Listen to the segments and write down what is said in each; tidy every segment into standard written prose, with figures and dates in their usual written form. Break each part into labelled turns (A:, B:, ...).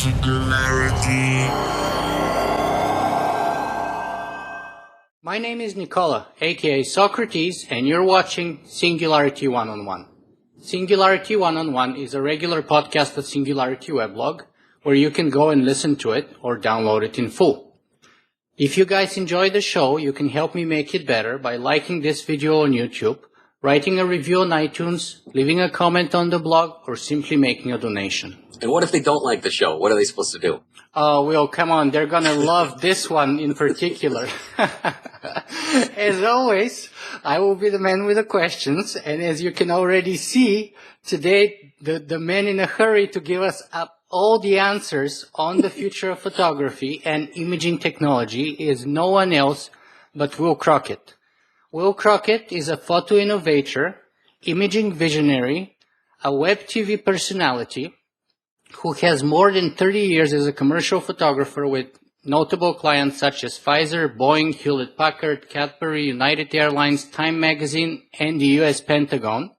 A: Singularity.
B: My name is Nicola, aka Socrates, and you're watching Singularity One-on-One. Singularity One-on-One is a regular podcast at Singularity Weblog, where you can go and listen to it or download it in full. If you guys enjoy the show, you can help me make it better by liking this video on YouTube, writing a review on iTunes, leaving a comment on the blog, or simply making a donation.
C: And what if they don't like the show? What are they supposed to do?
B: Oh, well, come on. They're going to love this one in particular. As always, I will be the man with the questions. And as you can already see, today, the man in a hurry to give us all the answers on the future of photography and imaging technology is no one else but Will Crockett. Will Crockett is a photo innovator, imaging visionary, a web TV personality, who has more than 30 years as a commercial photographer with notable clients such as Pfizer, Boeing, Hewlett Packard, Cadbury, United Airlines, Time Magazine, and the US Pentagon.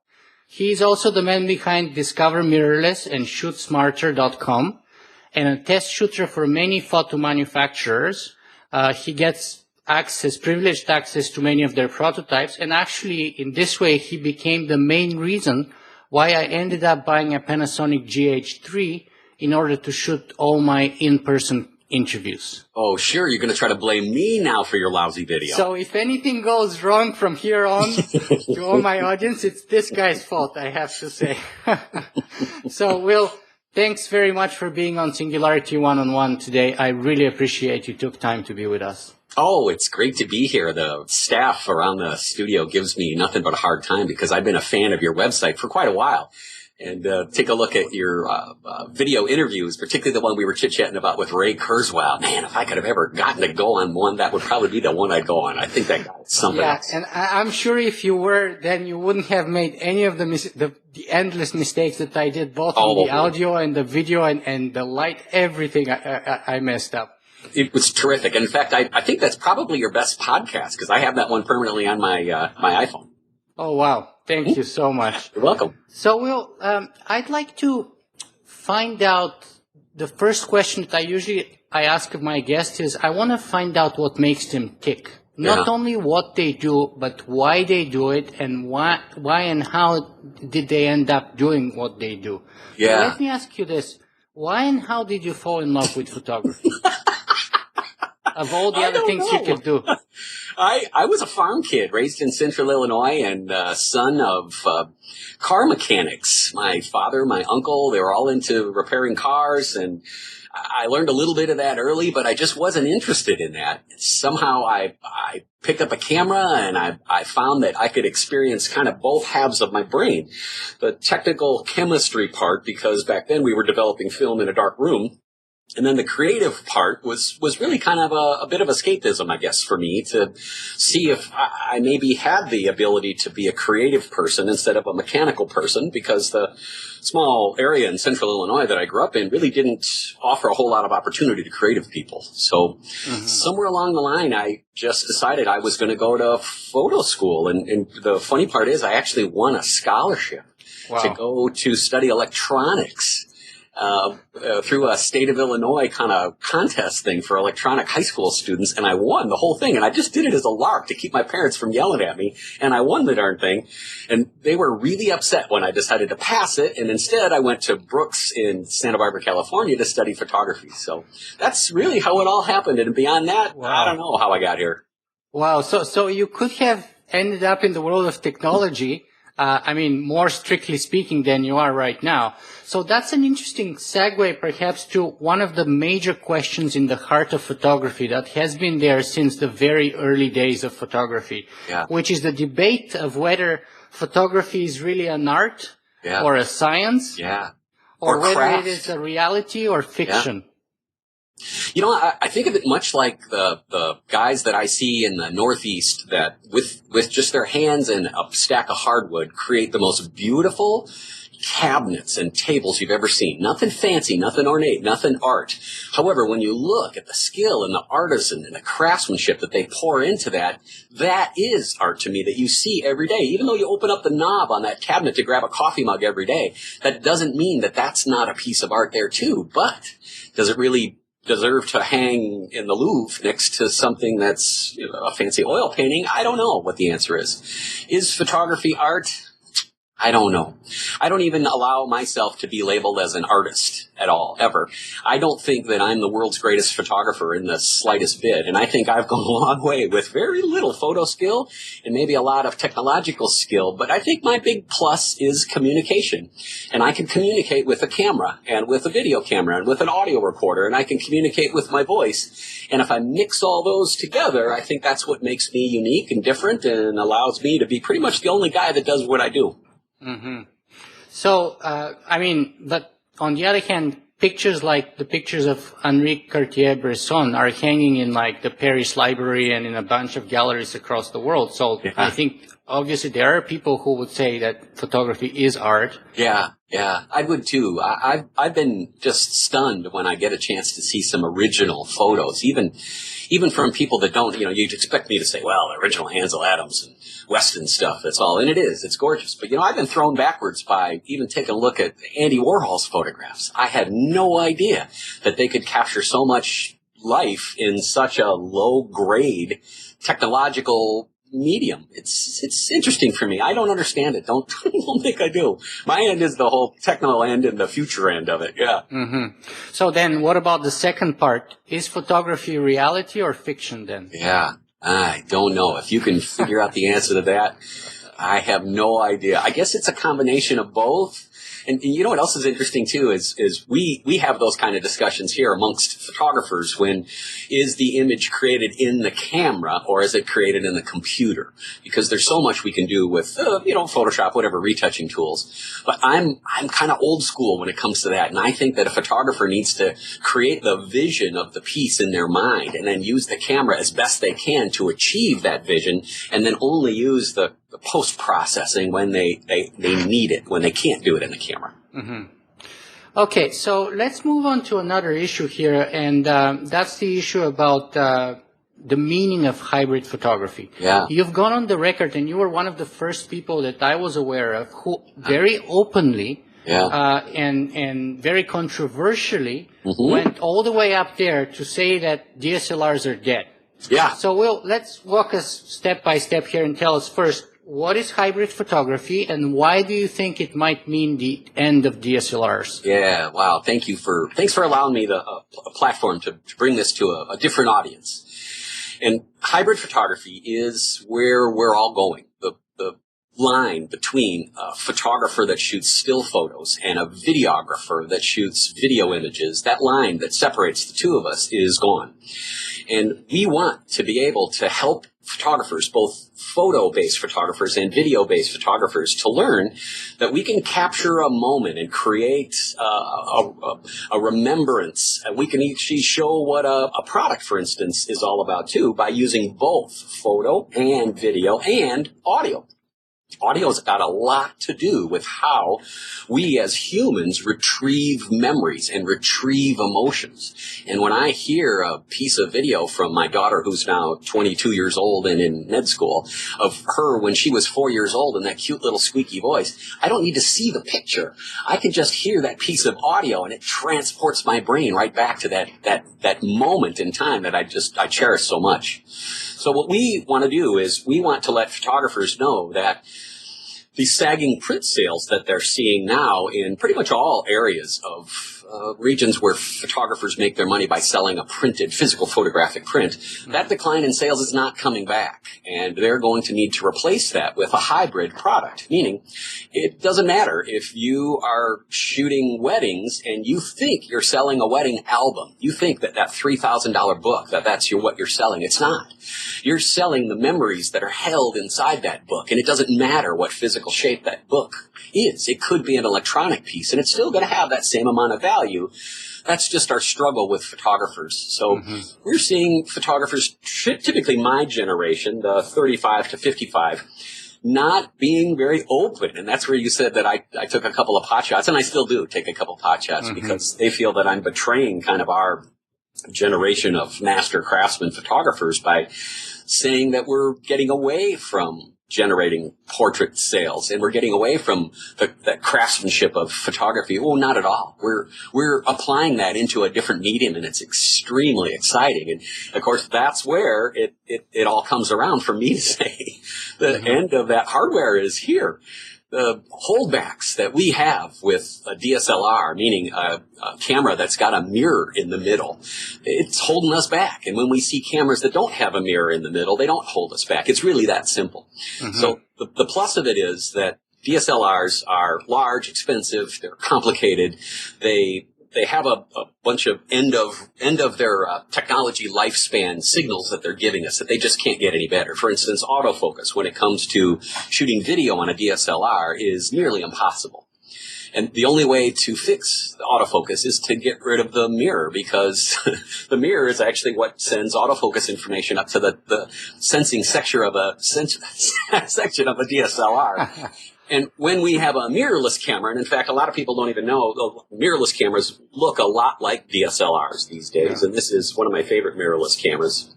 B: He is also the man behind Discover Mirrorless and ShootSmarter.com, and a test shooter for many photo manufacturers. He gets privileged access to many of their prototypes, and actually in this way he became the main reason why I ended up buying a Panasonic GH3 in order to shoot all my in-person interviews.
C: Oh, sure. You're going to try to blame me now for your lousy video.
B: So if anything goes wrong from here on to all my audience, it's this guy's fault, I have to say. So, Will, thanks very much for being on Singularity One-on-One today. I really appreciate you took time to be with us.
C: Oh, it's great to be here. The staff around the studio gives me nothing but a hard time because I've been a fan of your website for quite a while. And take a look at your video interviews, particularly the one we were chit-chatting about with Ray Kurzweil. Man, if I could have ever gotten to go on one, that would probably be the one I'd go on. I think that got something else.
B: Yeah, and I'm sure if you were, then you wouldn't have made any of the endless mistakes that I did, both in the audio and the video and the light, everything I messed up.
C: It was terrific. In fact, I think that's probably your best podcast because I have that one permanently on my iPhone.
B: Oh, wow. Thank you so much.
C: You're welcome.
B: So, Will, I'd like to find out, the first question that I ask of my guests is, I want to find out what makes them tick. Not only what they do, but why they do it and why and how did they end up doing what they do.
C: Yeah.
B: So let me ask you this. Why and how did you fall in love with photography? Of all the other things you could do.
C: I was a farm kid raised in central Illinois and son of car mechanics. My father, my uncle, they were all into repairing cars, and I learned a little bit of that early, but I just wasn't interested in that. Somehow I picked up a camera and I found that I could experience kind of both halves of my brain. The technical chemistry part, because back then we were developing film in a dark room. And then the creative part was really kind of a bit of escapism, I guess, for me to see if I maybe had the ability to be a creative person instead of a mechanical person, because the small area in central Illinois that I grew up in really didn't offer a whole lot of opportunity to creative people. So somewhere along the line, I just decided I was going to go to photo school. And the funny part is I actually won a scholarship to go to study electronics. Through a state of Illinois kind of contest thing for electronic high school students, and I won the whole thing. And I just did it as a lark to keep my parents from yelling at me, and I won the darn thing. And they were really upset when I decided to pass it, and instead I went to Brooks in Santa Barbara, California to study photography. So that's really how it all happened, and beyond that, I don't know how I got here.
B: Wow, so you could have ended up in the world of technology, more strictly speaking than you are right now. So that's an interesting segue perhaps to one of the major questions in the heart of photography that has been there since the very early days of photography, which is the debate of whether photography is really an art or a science, or whether
C: craft.
B: it is a reality or fiction.
C: You know, I think of it much like the guys that I see in the Northeast that with just their hands and a stack of hardwood create the most beautiful, cabinets and tables you've ever seen. Nothing fancy, nothing ornate, nothing art. However, when you look at the skill and the artisan and the craftsmanship that they pour into that, that is art to me that you see every day. Even though you open up the knob on that cabinet to grab a coffee mug every day, that doesn't mean that that's not a piece of art there too. But does it really deserve to hang in the Louvre next to something that's a fancy oil painting? I don't know what the answer is. Is photography art? I don't know. I don't even allow myself to be labeled as an artist at all, ever. I don't think that I'm the world's greatest photographer in the slightest bit, and I think I've gone a long way with very little photo skill and maybe a lot of technological skill, but I think my big plus is communication. And I can communicate with a camera and with a video camera and with an audio recorder, and I can communicate with my voice. And if I mix all those together, I think that's what makes me unique and different and allows me to be pretty much the only guy that does what I do.
B: Mm-hmm. So, but on the other hand, pictures like the pictures of Henri Cartier-Bresson are hanging in like the Paris Library and in a bunch of galleries across the world. So yeah. I think obviously there are people who would say that photography is art.
C: Yeah, I would too. I've been just stunned when I get a chance to see some original photos, even from people that don't, you'd expect me to say, well, original Ansel Adams and Weston stuff, that's all. And it is. It's gorgeous. But, I've been thrown backwards by even taking a look at Andy Warhol's photographs. I had no idea that they could capture so much life in such a low-grade technological medium. It's interesting for me. I don't understand it. Don't think I do. My end is the whole techno end and the future end of it. Yeah.
B: Mm-hmm. So then what about the second part? Is photography reality or fiction then?
C: Yeah. I don't know. If you can figure out the answer to that, I have no idea. I guess it's a combination of both. And you know what else is interesting too is we have those kind of discussions here amongst photographers when is the image created in the camera or is it created in the computer? Because there's so much we can do with Photoshop, whatever retouching tools. But I'm kind of old school when it comes to that, and I think that a photographer needs to create the vision of the piece in their mind and then use the camera as best they can to achieve that vision, and then only use the post-processing when they need it, when they can't do it in the camera.
B: Mm-hmm. Okay, so let's move on to another issue here, and that's the issue about the meaning of hybrid photography.
C: Yeah.
B: You've gone on the record, and you were one of the first people that I was aware of who very openly and very controversially went all the way up there to say that DSLRs are dead.
C: Yeah.
B: So let's walk us step by step here and tell us first, what is hybrid photography, and why do you think it might mean the end of DSLRs?
C: Yeah, wow. Thanks for allowing me a platform to bring this to a different audience. And hybrid photography is where we're all going. The line between a photographer that shoots still photos and a videographer that shoots video images, that line that separates the two of us is gone. And we want to be able to help photographers, both photo-based photographers and video-based photographers, to learn that we can capture a moment and create a remembrance. And we can actually show what a product, for instance, is all about, too, by using both photo and video and audio. Audio's got a lot to do with how we as humans retrieve memories and retrieve emotions. And when I hear a piece of video from my daughter, who's now 22 years old and in med school, of her when she was 4 years old and that cute little squeaky voice, I don't need to see the picture. I can just hear that piece of audio and it transports my brain right back to that moment in time that I cherish so much. So what we want to do is we want to let photographers know that the sagging print sales that they're seeing now in pretty much all areas of regions where photographers make their money by selling a printed physical photographic print, that decline in sales is not coming back. And they're going to need to replace that with a hybrid product, meaning it doesn't matter if you are shooting weddings and you think you're selling a wedding album. You think that $3,000 book, that's what you're selling. It's not. You're selling the memories that are held inside that book, and it doesn't matter what physical shape that book is. It could be an electronic piece, and it's still going to have that same amount of value. That's just our struggle with photographers. So we're seeing photographers, typically my generation, the 35 to 55, not being very open. And that's where you said that I took a couple of pot shots, and I still do take a couple of pot shots because they feel that I'm betraying kind of our generation of master craftsman photographers by saying that we're getting away from generating portrait sales and we're getting away from the craftsmanship of photography. Well, not at all. We're applying that into a different medium, and it's extremely exciting. And of course, that's where it all comes around for me to say the end of that hardware is here. The holdbacks that we have with a DSLR, meaning a camera that's got a mirror in the middle, it's holding us back. And when we see cameras that don't have a mirror in the middle, they don't hold us back. It's really that simple. So the plus of it is that DSLRs are large, expensive, they're complicated, they have a bunch of end of their technology lifespan signals that they're giving us that they just can't get any better. For instance, autofocus, when it comes to shooting video on a DSLR, is nearly impossible. And the only way to fix the autofocus is to get rid of the mirror, because the mirror is actually what sends autofocus information up to the sensing section of a DSLR. And when we have a mirrorless camera, and in fact, a lot of people don't even know, mirrorless cameras look a lot like DSLRs these days, and this is one of my favorite mirrorless cameras.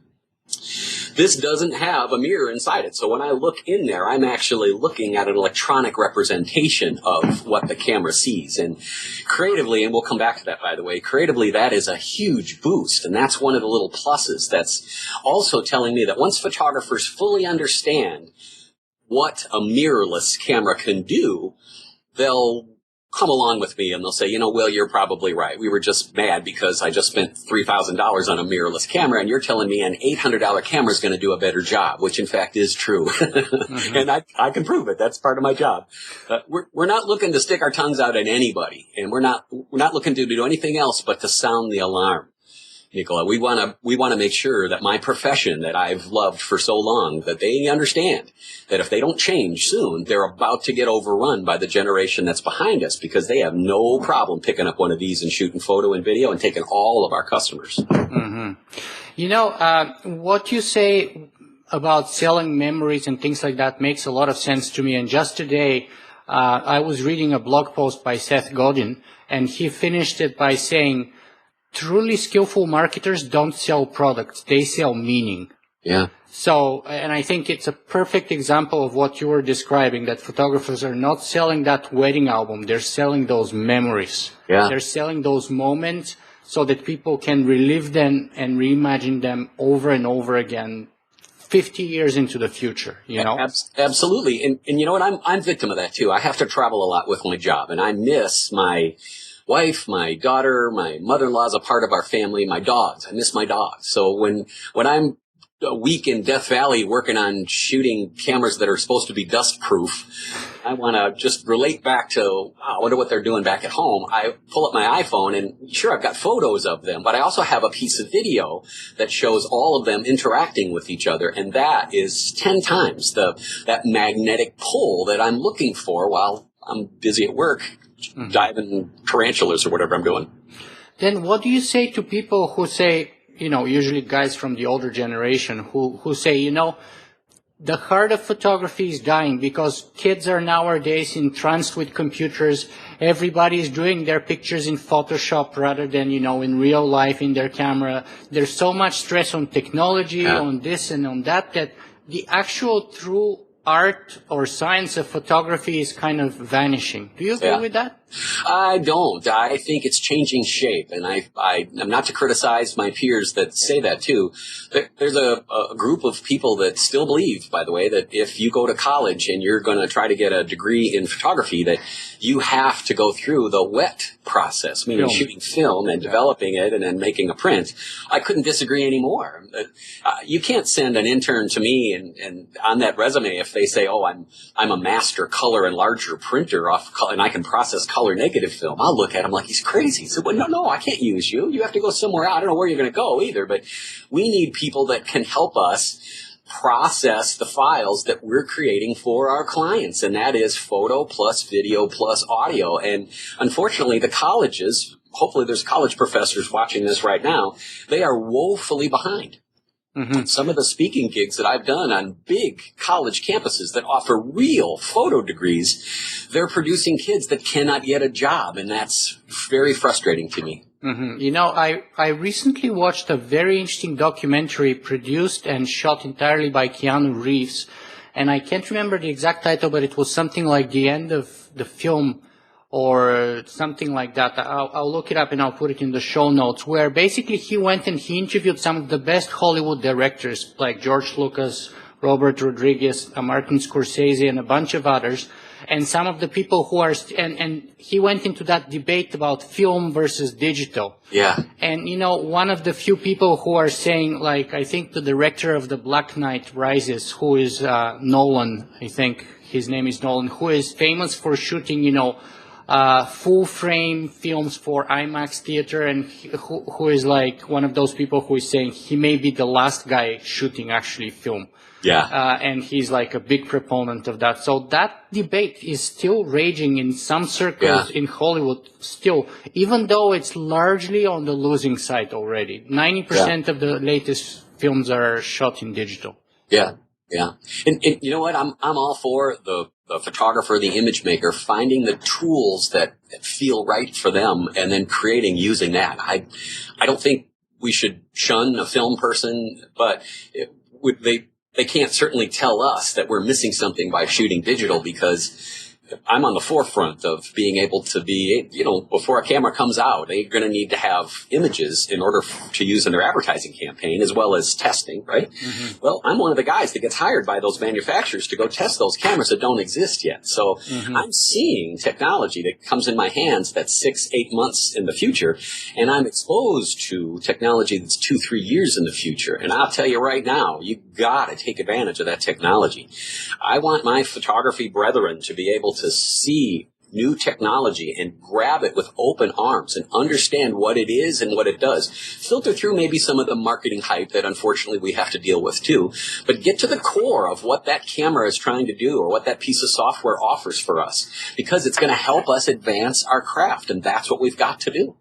C: This doesn't have a mirror inside it, so when I look in there, I'm actually looking at an electronic representation of what the camera sees. And creatively, and we'll come back to that, by the way, creatively, that is a huge boost, and that's one of the little pluses. That's also telling me that once photographers fully understand what a mirrorless camera can do, they'll come along with me and they'll say, you know, Will, you're probably right. We were just mad because I just spent $3,000 on a mirrorless camera, and you're telling me an $800 camera is going to do a better job, which in fact is true. And I can prove it. That's part of my job. We're not looking to stick our tongues out at anybody, and we're not looking to do anything else but to sound the alarm. Nicola, we want to make sure that my profession that I've loved for so long, that they understand that if they don't change soon, they're about to get overrun by the generation that's behind us, because they have no problem picking up one of these and shooting photo and video and taking all of our customers.
B: You know, what you say about selling memories and things like that makes a lot of sense to me. And just today, I was reading a blog post by Seth Godin, and he finished it by saying, truly skillful marketers don't sell products, they sell meaning.
C: Yeah.
B: So, and I think it's a perfect example of what you were describing, that photographers are not selling that wedding album, they're selling those memories.
C: Yeah.
B: They're selling those moments so that people can relive them and reimagine them over and over again 50 years into the future, you know?
C: Absolutely. And you know what? I'm victim of that too. I have to travel a lot with my job, and I miss my wife, my daughter, my mother-in-law is a part of our family, my dogs. I miss my dogs. So when I'm a week in Death Valley working on shooting cameras that are supposed to be dust-proof, I want to just relate back to, I wonder what they're doing back at home. I pull up my iPhone, and sure, I've got photos of them, but I also have a piece of video that shows all of them interacting with each other, and that is 10 times that magnetic pull that I'm looking for while I'm busy at work, diving tarantulas or whatever I'm doing.
B: Then what do you say to people who say, you know, usually guys from the older generation who say, you know, the heart of photography is dying because kids are nowadays entranced with computers. Everybody is doing their pictures in Photoshop rather than, you know, in real life in their camera. There's so much stress on technology, on this and on that, that the actual true art or science of photography is kind of vanishing. Do you agree with that?
C: I don't. I think it's changing shape, and I'm not to criticize my peers that say that too. There's a group of people that still believe, by the way, that if you go to college and you're going to try to get a degree in photography, that you have to go through the wet process, meaning shooting film and developing it and then making a print. I couldn't disagree anymore. You can't send an intern to me and on that resume if they say, oh, I'm a master color enlarger printer and I can process color negative film. I'll look at him like he's crazy. So, well, no, I can't use you. You have to go somewhere else. I don't know where you're going to go either, but we need people that can help us process the files that we're creating for our clients, and that is photo plus video plus audio. And unfortunately, the colleges, hopefully there's college professors watching this right now, they are woefully behind. Some of the speaking gigs that I've done on big college campuses that offer real photo degrees, they're producing kids that cannot get a job, and that's very frustrating to me.
B: You know, I recently watched a very interesting documentary produced and shot entirely by Keanu Reeves, and I can't remember the exact title, but it was something like The End of the Film or something like that. I'll look it up and I'll put it in the show notes, where basically he went and he interviewed some of the best Hollywood directors like George Lucas, Robert Rodriguez, Martin Scorsese, and a bunch of others. And some of the people who are, and he went into that debate about film versus digital.
C: Yeah.
B: And, you know, one of the few people who are saying, like, I think the director of The Black Knight Rises, who is Nolan, I think his name is Nolan, who is famous for shooting, you know, full frame films for IMAX theater, and who is like one of those people who is saying he may be the last guy shooting actually film.
C: Yeah.
B: And he's like a big proponent of that. So that debate is still raging in some circles in Hollywood still, even though it's largely on the losing side already. 90% of the latest films are shot in digital.
C: Yeah. Yeah. And you know what? I'm all for the photographer, the image maker, finding the tools that feel right for them and then using that. I don't think we should shun a film person, but they can't certainly tell us that we're missing something by shooting digital, because I'm on the forefront of being able to be, you know, before a camera comes out, they're going to need to have images in order to use in their advertising campaign, as well as testing, right? Well, I'm one of the guys that gets hired by those manufacturers to go test those cameras that don't exist yet. So I'm seeing technology that comes in my hands that's 6-8 months in the future, and I'm exposed to technology that's 2-3 years in the future. And I'll tell you right now, you got to take advantage of that technology. I want my photography brethren to be able to see new technology and grab it with open arms and understand what it is and what it does. Filter through maybe some of the marketing hype that unfortunately we have to deal with too, but get to the core of what that camera is trying to do or what that piece of software offers for us, because it's going to help us advance our craft, and that's what we've got to do.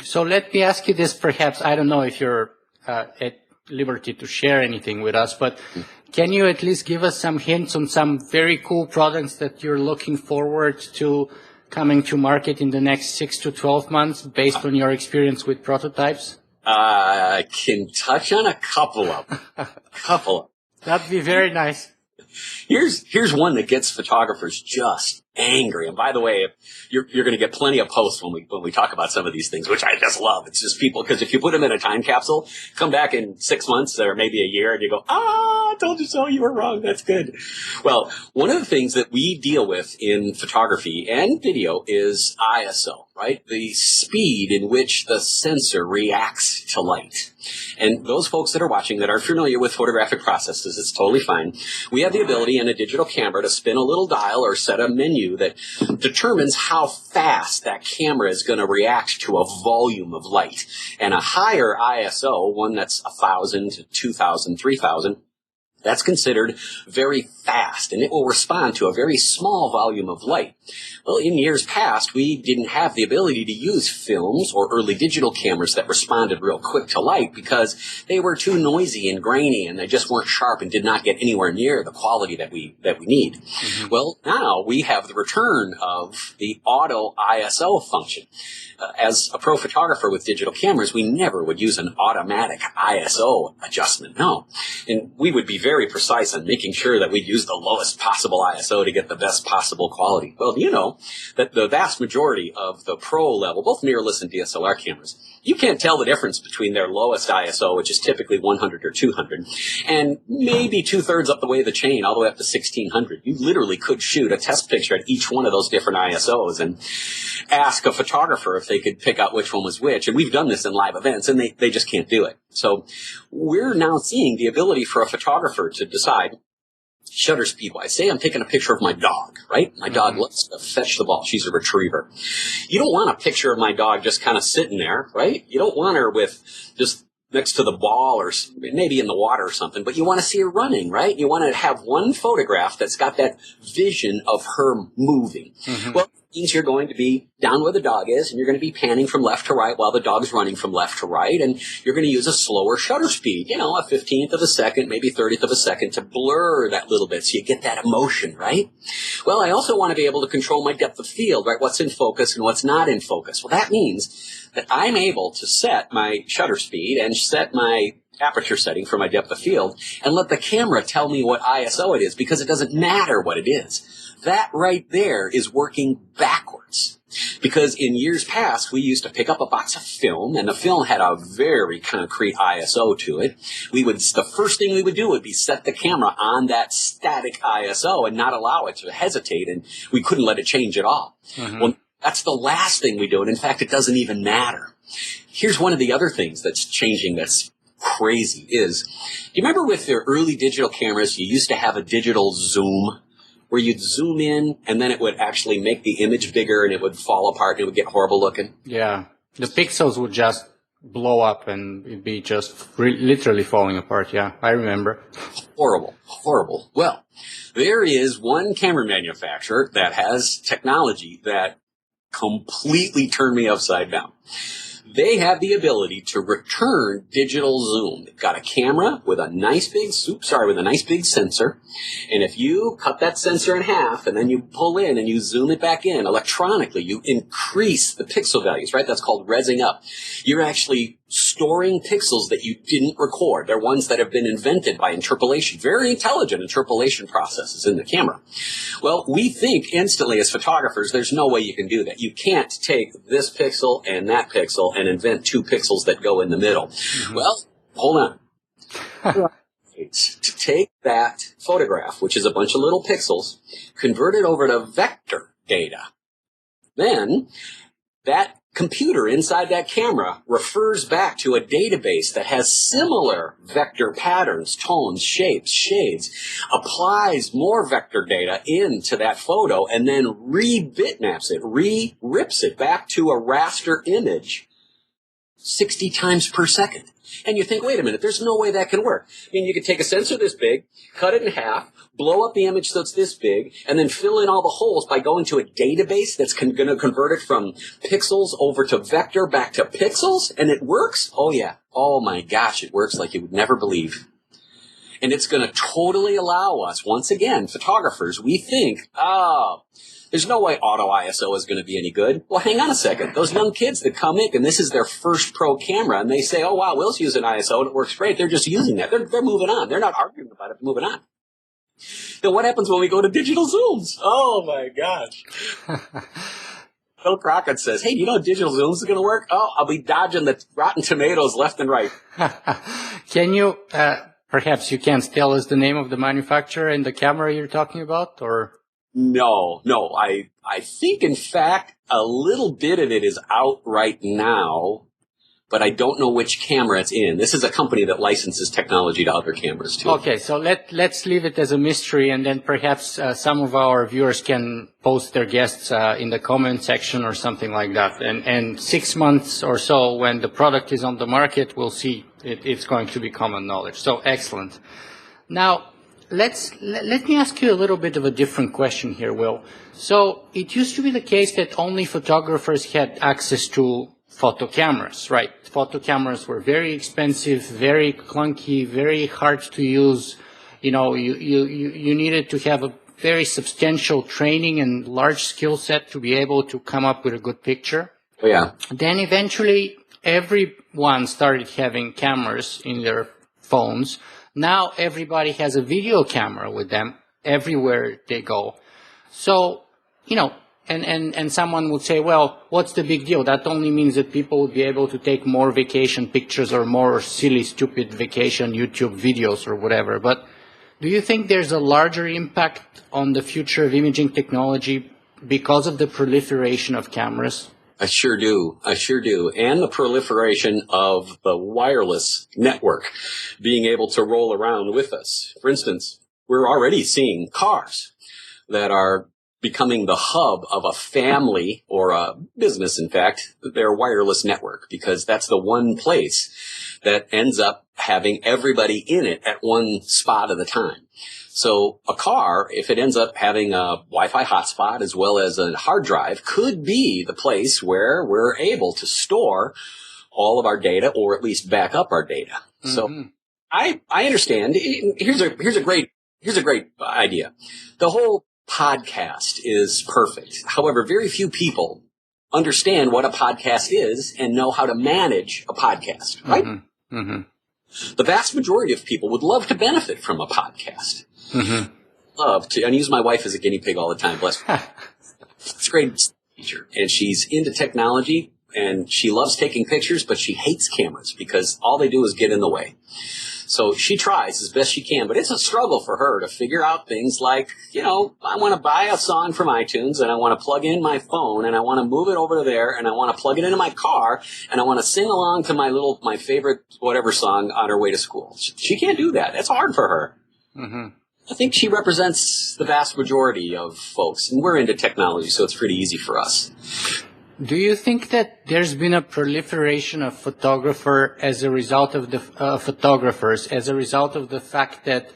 B: So let me ask you this, perhaps. I don't know if you're at liberty to share anything with us, but can you at least give us some hints on some very cool products that you're looking forward to coming to market in the next 6 to 12 months based on your experience with prototypes?
C: I can touch on a couple of them.
B: That'd be very nice.
C: Here's one that gets photographers just angry. And by the way, you're going to get plenty of posts when we talk about some of these things, which I just love. It's just people, because if you put them in a time capsule, come back in 6 months or maybe a year and you go, I told you so, you were wrong. That's good. Well, one of the things that we deal with in photography and video is ISO, right? The speed in which the sensor reacts to light. And those folks that are watching that are familiar with photographic processes, it's totally fine. We have the ability in a digital camera to spin a little dial or set a menu that determines how fast that camera is going to react to a volume of light. And a higher ISO, one that's 1,000 to 2,000, 3,000, that's considered very fast, and it will respond to a very small volume of light. Well, in years past, we didn't have the ability to use films or early digital cameras that responded real quick to light because they were too noisy and grainy, and they just weren't sharp and did not get anywhere near the quality that we need. Well, now we have the return of the auto ISO function. As a pro photographer with digital cameras, we never would use an automatic ISO adjustment, no. And we would be very precise on making sure that we use the lowest possible ISO to get the best possible quality. Well, you know that the vast majority of the pro level, both mirrorless and DSLR cameras, you can't tell the difference between their lowest ISO, which is typically 100 or 200, and maybe 2/3 up the way of the chain, all the way up to 1600. You literally could shoot a test picture at each one of those different ISOs and ask a photographer if they could pick out which one was which. And we've done this in live events, and they just can't do it. So we're now seeing the ability for a photographer to decide shutter speed wise. Say I'm taking a picture of my dog, right? My dog loves to fetch the ball. She's a retriever. You don't want a picture of my dog just kind of sitting there, right? You don't want her with just next to the ball or maybe in the water or something, but you want to see her running, right? You want to have one photograph that's got that vision of her moving. Well, means you're going to be down where the dog is, and you're going to be panning from left to right while the dog's running from left to right, and you're going to use a slower shutter speed, a 15th of a second, maybe 30th of a second to blur that little bit so you get that emotion, right? Well, I also want to be able to control my depth of field, right? What's in focus and what's not in focus. Well, that means that I'm able to set my shutter speed and set my aperture setting for my depth of field and let the camera tell me what ISO it is, because it doesn't matter what it is. That right there is working backwards. Because in years past, we used to pick up a box of film, and the film had a very concrete ISO to it. The first thing we would do would be set the camera on that static ISO and not allow it to hesitate, and we couldn't let it change at all. Mm-hmm. Well, that's the last thing we do, and in fact, it doesn't even matter. Here's one of the other things that's changing that's crazy is, do you remember with your early digital cameras, you used to have a digital zoom, where you'd zoom in and then it would actually make the image bigger and it would fall apart and it would get horrible looking?
B: Yeah. The pixels would just blow up and it'd be just literally falling apart. Yeah, I remember.
C: Horrible, horrible. Well, there is one camera manufacturer that has technology that completely turned me upside down. They have the ability to return digital zoom. They've got a camera with a nice big sensor. And if you cut that sensor in half and then you pull in and you zoom it back in electronically, you increase the pixel values, right? That's called resing up. You're actually storing pixels that you didn't record. They're ones that have been invented by interpolation, very intelligent interpolation processes in the camera. Well, we think instantly as photographers, there's no way you can do that. You can't take this pixel and that pixel and invent two pixels that go in the middle. Mm-hmm. Well, hold on. To take that photograph, which is a bunch of little pixels, convert it over to vector data. Then that computer inside that camera refers back to a database that has similar vector patterns, tones, shapes, shades, applies more vector data into that photo, and then re-bitmaps it, re-rips it back to a raster image 60 times per second. And you think, wait a minute, there's no way that can work. I mean, you could take a sensor this big, cut it in half, blow up the image so it's this big, and then fill in all the holes by going to a database that's going to convert it from pixels over to vector back to pixels, and it works? Oh, yeah. Oh, my gosh, it works like you would never believe. And it's going to totally allow us, once again, photographers, we think, there's no way auto ISO is going to be any good. Well, hang on a second. Those young kids that come in and this is their first pro camera and they say, oh, wow, Will's using ISO and it works great. They're just using that. They're moving on. They're not arguing about it. They're moving on. Then what happens when we go to digital zooms? Oh, my gosh. Phil Crockett says, hey, do you know digital zooms is going to work? Oh, I'll be dodging the rotten tomatoes left and right.
B: Can you, perhaps you can tell us the name of the manufacturer and the camera you're talking about, or?
C: No. I think, in fact, a little bit of it is out right now, but I don't know which camera it's in. This is a company that licenses technology to other cameras, too.
B: Okay, so let's leave it as a mystery, and then perhaps some of our viewers can post their guests in the comment section or something like that. And 6 months or so, when the product is on the market, we'll see it's going to be common knowledge. So excellent. Now, let me ask you a little bit of a different question here, Will. So it used to be the case that only photographers had access to photo cameras, right? Photo cameras were very expensive, very clunky, very hard to use. You know, you needed to have a very substantial training and large skill set to be able to come up with a good picture.
C: Oh, yeah.
B: Then eventually everyone started having cameras in their phones. Now everybody has a video camera with them everywhere they go. So, you know, and someone would say, well, what's the big deal? That only means that people would be able to take more vacation pictures or more silly, stupid vacation YouTube videos or whatever. But do you think there's a larger impact on the future of imaging technology because of the proliferation of cameras?
C: I sure do. And the proliferation of the wireless network being able to roll around with us. For instance, we're already seeing cars that are becoming the hub of a family or a business, in fact, their wireless network, because that's the one place that ends up having everybody in it at one spot at a time. So a car, if it ends up having a Wi-Fi hotspot as well as a hard drive, could be the place where we're able to store all of our data, or at least back up our data. Mm-hmm. So I understand. Here's a great idea. The whole podcast is perfect. However, very few people understand what a podcast is and know how to manage a podcast, right? Mm-hmm. Mm-hmm. The vast majority of people would love to benefit from a podcast. Mm-hmm. Love to, and I use my wife as a guinea pig all the time, bless her. It's a great teacher, and she's into technology, and she loves taking pictures, but she hates cameras because all they do is get in the way. So she tries as best she can, but it's a struggle for her to figure out things like, I want to buy a song from iTunes, and I want to plug in my phone, and I want to move it over to there, and I want to plug it into my car, and I want to sing along to my favorite whatever song on her way to school. She can't do that. That's hard for her. Mm-hmm. I think she represents the vast majority of folks, and we're into technology, so it's pretty easy for us.
B: Do you think that there's been a proliferation of photographers as a result of the fact that,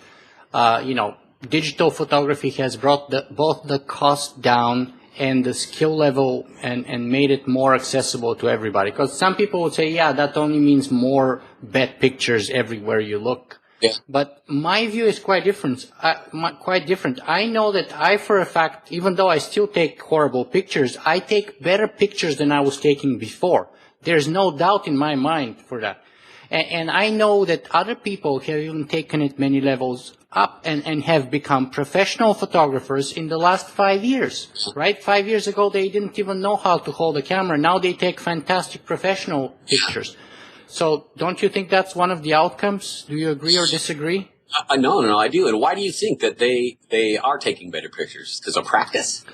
B: digital photography has brought both the cost down and the skill level and made it more accessible to everybody? Because some people would say, yeah, that only means more bad pictures everywhere you look. Yeah. But my view is quite different. I know that for a fact, even though I still take horrible pictures, I take better pictures than I was taking before. There's no doubt in my mind for that. And I know that other people have even taken it many levels up and have become professional photographers in the last 5 years, right? 5 years ago, they didn't even know how to hold a camera. Now they take fantastic professional pictures. So don't you think that's one of the outcomes? Do you agree or disagree?
C: No, I do. And why do you think that they are taking better pictures? Because of practice?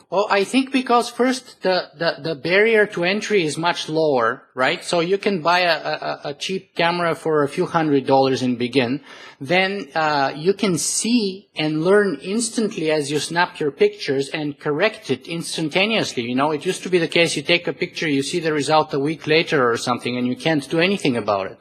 B: Well, I think because first the barrier to entry is much lower, right? So you can buy a cheap camera for a few $100s and begin. Then you can see and learn instantly as you snap your pictures and correct it instantaneously. It used to be the case you take a picture, you see the result a week later or something, and you can't do anything about it.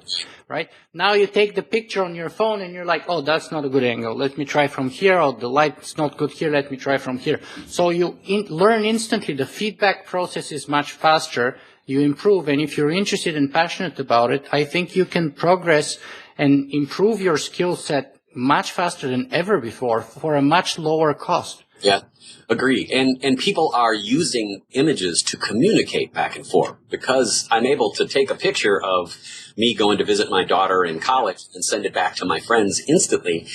B: Right? Now you take the picture on your phone and you're like, oh, that's not a good angle. Let me try from here. Oh, the light's not good here. Let me try from here. So you learn instantly. The feedback process is much faster. You improve. And if you're interested and passionate about it, I think you can progress and improve your skill set much faster than ever before for a much lower cost.
C: Yeah, agree. And people are using images to communicate back and forth, because I'm able to take a picture of me going to visit my daughter in college and send it back to my friends instantly.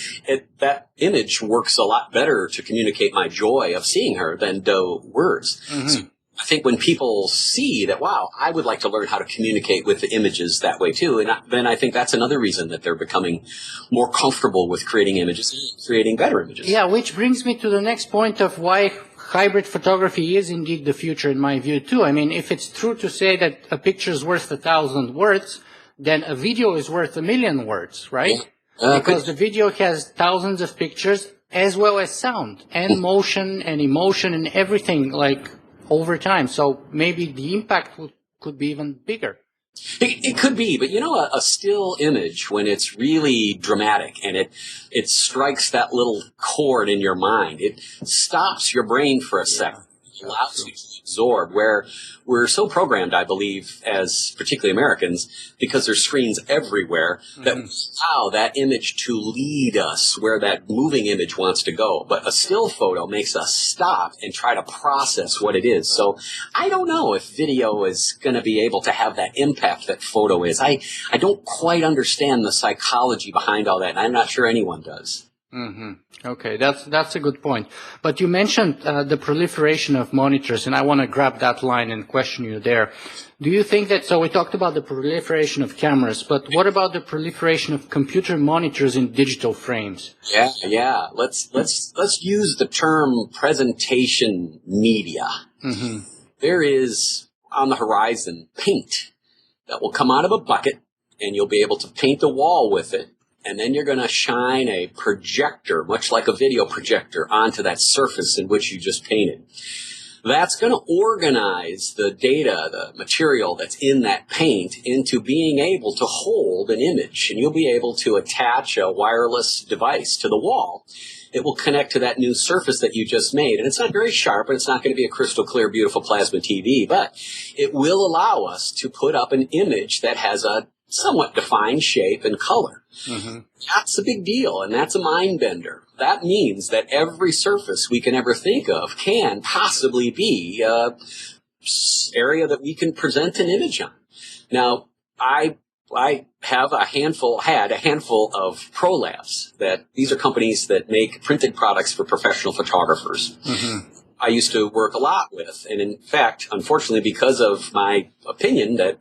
C: That image works a lot better to communicate my joy of seeing her than words. Mm-hmm. So I think when people see that, wow, I would like to learn how to communicate with the images that way too, and then I think that's another reason that they're becoming more comfortable with creating images and creating better images.
B: Yeah, which brings me to the next point of why hybrid photography is indeed the future in my view too. I mean, if it's true to say that a picture is worth 1,000 words, then a video is worth 1,000,000 words, right? Because the video has thousands of pictures as well as sound and motion and emotion and everything like over time. So maybe the impact could be even bigger.
C: It could be, but a still image, when it's really dramatic and it strikes that little chord in your mind, it stops your brain for a second. It allows you to absorb, where we're so programmed, I believe, as particularly Americans, because there's screens everywhere, that allow that image to lead us where that moving image wants to go. But a still photo makes us stop and try to process what it is. So I don't know if video is going to be able to have that impact that photo is. I don't quite understand the psychology behind all that, and I'm not sure anyone does.
B: Mm-hmm. Okay, that's a good point. But you mentioned the proliferation of monitors, and I want to grab that line and question you there. Do you think that, so we talked about the proliferation of cameras, but what about the proliferation of computer monitors in digital frames?
C: Yeah. Let's use the term presentation media. Mm-hmm. There is on the horizon paint that will come out of a bucket, and you'll be able to paint the wall with it. And then you're going to shine a projector, much like a video projector, onto that surface in which you just painted. That's going to organize the data, the material that's in that paint into being able to hold an image. And you'll be able to attach a wireless device to the wall. It will connect to that new surface that you just made. And it's not very sharp, and it's not going to be a crystal clear, beautiful plasma TV, but it will allow us to put up an image that has a somewhat defined shape and color. Mm-hmm. That's a big deal, and that's a mind bender. That means that every surface we can ever think of can possibly be an area that we can present an image on. Now, I had a handful of Pro Labs. That these are companies that make printed products for professional photographers. Mm-hmm. I used to work a lot with, and in fact, unfortunately, because of my opinion that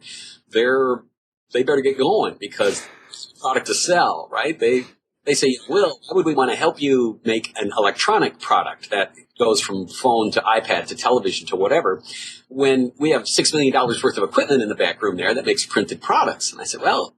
C: they better get going because it's a product to sell, right? They say, Will, why would we want to help you make an electronic product that goes from phone to iPad to television to whatever, when we have $6 million worth of equipment in the back room there that makes printed products? And I said, well,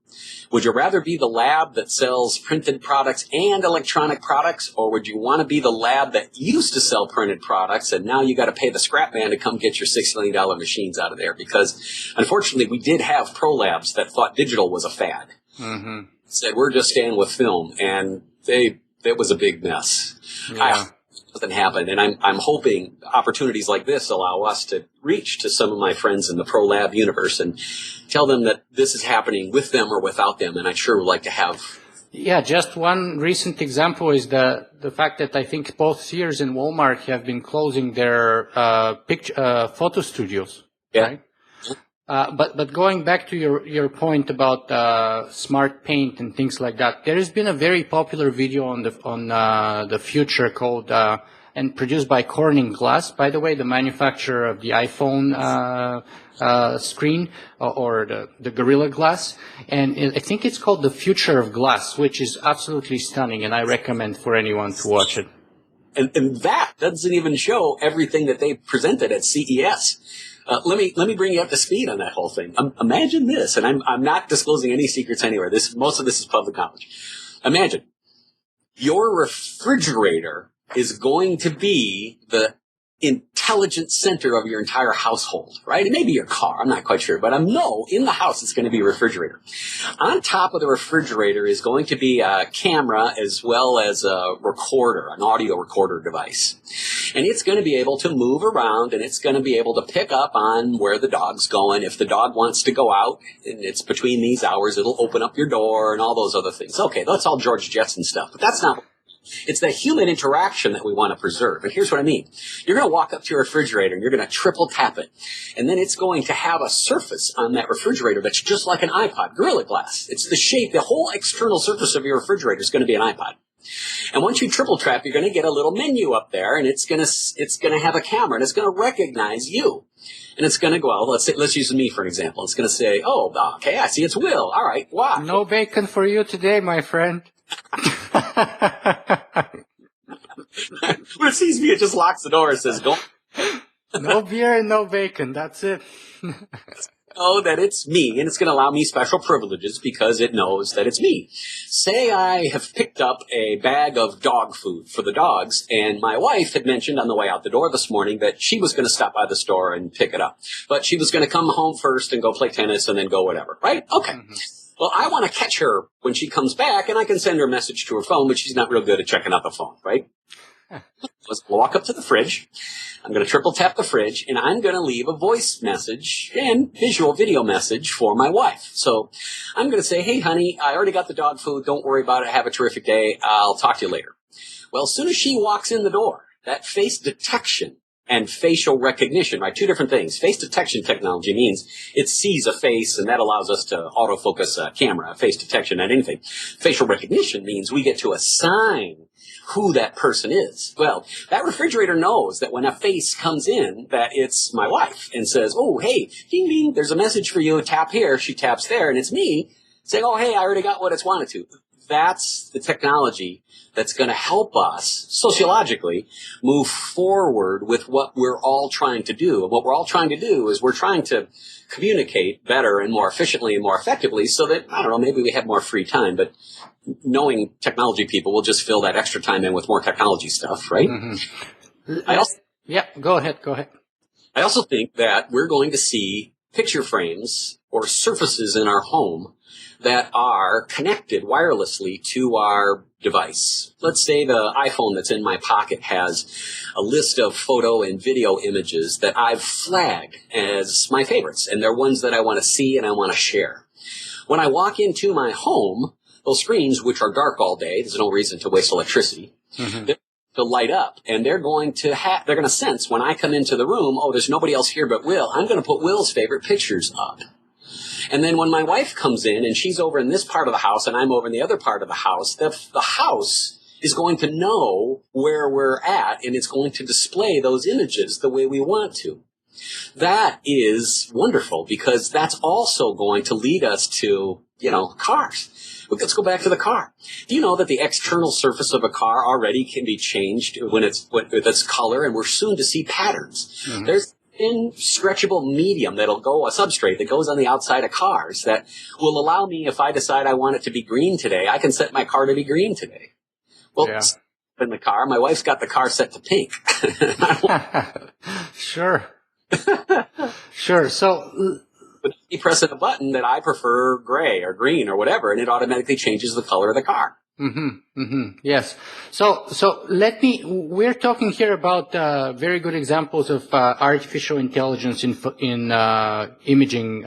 C: would you rather be the lab that sells printed products and electronic products, or would you want to be the lab that used to sell printed products and now you got to pay the scrap man to come get your $6 million machines out of there? Because unfortunately, we did have Pro Labs that thought digital was a fad. Mm-hmm. Said, we're just staying with film, and it was a big mess. Yeah. Nothing happened, and I'm hoping opportunities like this allow us to reach to some of my friends in the Pro Lab universe and tell them that this is happening with them or without them, and I'd sure would like to have.
B: Yeah, just one recent example is the fact that I think both Sears and Walmart have been closing their photo studios.
C: Yeah.
B: Right? But going back to your point about smart paint and things like that, there has been a very popular video on the future called and produced by Corning Glass. By the way, the manufacturer of the iPhone screen or the Gorilla Glass, and I think it's called The Future of Glass, which is absolutely stunning, and I recommend for anyone to watch it.
C: And that doesn't even show everything that they presented at CES. Let me bring you up to speed on that whole thing. Imagine this, and I'm not disclosing any secrets anywhere. Most of this is public knowledge. Imagine your refrigerator is going to be the intelligent center of your entire household, right? It may be your car. I'm not quite sure, but I know in the house it's going to be a refrigerator. On top of the refrigerator is going to be a camera as well as a recorder, an audio recorder device. And it's going to be able to move around, and it's going to be able to pick up on where the dog's going. If the dog wants to go out and it's between these hours, it'll open up your door and all those other things. Okay, that's all George Jetson stuff, but that's not. It's the human interaction that we want to preserve. And here's what I mean. You're going to walk up to your refrigerator and you're going to triple tap it. And then it's going to have a surface on that refrigerator that's just like an iPod, Gorilla Glass. It's the shape, the whole external surface of your refrigerator is going to be an iPod. And once you triple tap, you're going to get a little menu up there, and it's going to have a camera, and it's going to recognize you. And it's going to go, well, let's use me for an example. It's going to say, oh, okay, I see it's Will. All right, wow.
B: No bacon for you today, my friend.
C: When it sees me, it just locks the door and says, go.
B: No beer and no bacon. That's it.
C: Know that it's me, and it's going to allow me special privileges because it knows that it's me. Say I have picked up a bag of dog food for the dogs, and my wife had mentioned on the way out the door this morning that she was going to stop by the store and pick it up. But she was going to come home first and go play tennis and then go whatever, right? Okay. Mm-hmm. Well, I want to catch her when she comes back, and I can send her a message to her phone, but she's not real good at checking out the phone, right? Let's walk up to the fridge. I'm going to triple tap the fridge, and I'm going to leave a voice message and visual video message for my wife. So I'm going to say, hey, honey, I already got the dog food. Don't worry about it. Have a terrific day. I'll talk to you later. Well, as soon as she walks in the door, that face detection and facial recognition, right? Two different things. Face detection technology means it sees a face, and that allows us to autofocus a camera, face detection, not anything. Facial recognition means we get to assign who that person is. Well, that refrigerator knows that when a face comes in, that it's my wife and says, oh, hey, ding, ding, there's a message for you. Tap here. She taps there, and it's me saying, oh, hey, I already got what it's wanted to. that's the technology that's going to help us sociologically move forward with what we're all trying to do. And what we're all trying to do is we're trying to communicate better and more efficiently and more effectively so that, I don't know, maybe we have more free time, but knowing technology people will just fill that extra time in with more technology stuff, right?
B: Yeah, go ahead.
C: I also think that we're going to see picture frames or surfaces in our home that are connected wirelessly to our device. Let's say the iPhone that's in my pocket has a list of photo and video images that I've flagged as my favorites, and they're ones that I want to see and I want to share. When I walk into my home, those screens, which are dark all day, there's no reason to waste electricity, they're to light up, and they're going to sense when I come into the room, oh, there's nobody else here but Will. I'm going to put Will's favorite pictures up. And then when my wife comes in and she's over in this part of the house and I'm over in the other part of the house is going to know where we're at, and it's going to display those images the way we want to. That is wonderful because that's also going to lead us to, cars. Let's go back to the car. Do you know that the external surface of a car already can be changed when it's color, and we're soon to see patterns? Mm-hmm. There's thin, stretchable medium a substrate that goes on the outside of cars that will allow me, if I decide I want it to be green today, I can set my car to be green today. Well, in the car, my wife's got the car set to pink.
B: Sure. Sure. So,
C: but you press a button that I prefer gray or green or whatever, and it automatically changes the color of the car.
B: Yes. So we're talking here about very good examples of artificial intelligence in imaging